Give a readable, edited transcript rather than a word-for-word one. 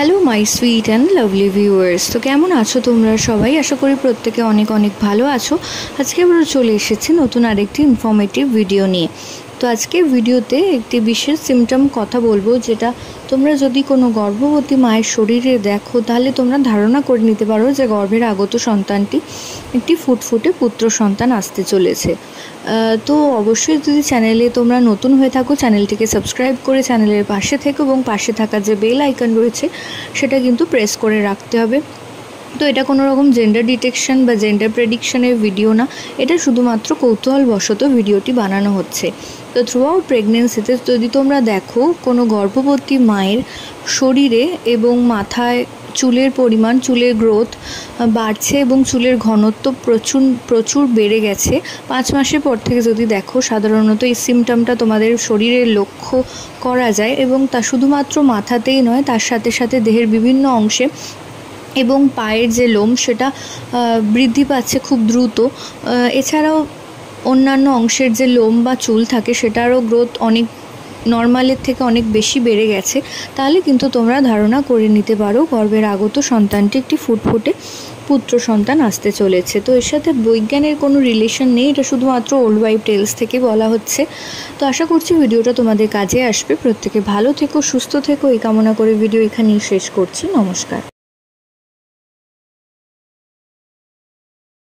Hello my sweet and lovely viewers. তো কেমন আছো তোমরা সবাই? আশা করি প্রত্যেকে অনেক অনেক ভালো আছো। আজকে আমরা চলে এসেছি নতুন আরেকটি ইনফরমেটিভ ভিডিও নিয়ে। তো আজকে ভিডিওতে একটি বিশেষ সিমটম কথা বলবো, যেটা তোমরা যদি কোনো গর্ভবতী মায়ের শরীরে দেখো তাহলে তোমরা ধারণা করে নিতে পারো যে গর্ভের আগত সন্তানটি একটি ফুটফুটে পুত্র সন্তান আসতে চলেছে। তো অবশ্যই যদি চ্যানেলে তোমরা নতুন হয়ে থাকো, চ্যানেলটিকে সাবস্ক্রাইব করে চ্যানেলের পাশে থেকো এবং পাশে থাকা যে বেল আইকন রয়েছে সেটা কিন্তু প্রেস করে রাখতে হবে। তো এটা কোনো রকম জেন্ডার ডিটেকশন বা জেন্ডার প্রেডিকশনের ভিডিও না, এটা শুধুমাত্র কৌতূহলবশত ভিডিওটি বানানো হচ্ছে। তো থ্রু আউট প্রেগনেন্সিতে যদি তোমরা দেখো কোনো গর্ভবতী মায়ের শরীরে এবং মাথায় চুলের পরিমাণ, চুলের গ্রোথ বাড়ছে এবং চুলের ঘনত্ব প্রচুর বেড়ে গেছে 5 মাসের পর থেকে যদি দেখো, সাধারণত এই সিমটমটা তোমাদের শরীরে লক্ষ্য করা যায় এবং তা শুধুমাত্র মাথাতেই নয়, তার সাথে সাথে দেহের বিভিন্ন অংশে এবং পায়ের যে লোম সেটা বৃদ্ধি পাচ্ছে খুব দ্রুত। এছাড়াও অন্যান্য অংশের যে লোম বা চুল থাকে সেটারও গ্রোথ অনেক নর্মালের থেকে অনেক বেশি বেড়ে গেছে। তাহলে কিন্তু তোমরা ধারণা করে নিতে পারো গর্ভের আগত সন্তানটি একটি ফুটফুটে পুত্র সন্তান আসতে চলেছে। তো এর সাথে বৈজ্ঞানের কোনো রিলেশন নেই, এটা শুধুমাত্র ওল্ড ওয়াইফ টেলস থেকে বলা হচ্ছে। তো আশা করছি ভিডিওটা তোমাদের কাজে আসবে। প্রত্যেকে ভালো থেকো, সুস্থ থেকো, এই কামনা করে ভিডিও এখানেই শেষ করছি। নমস্কার।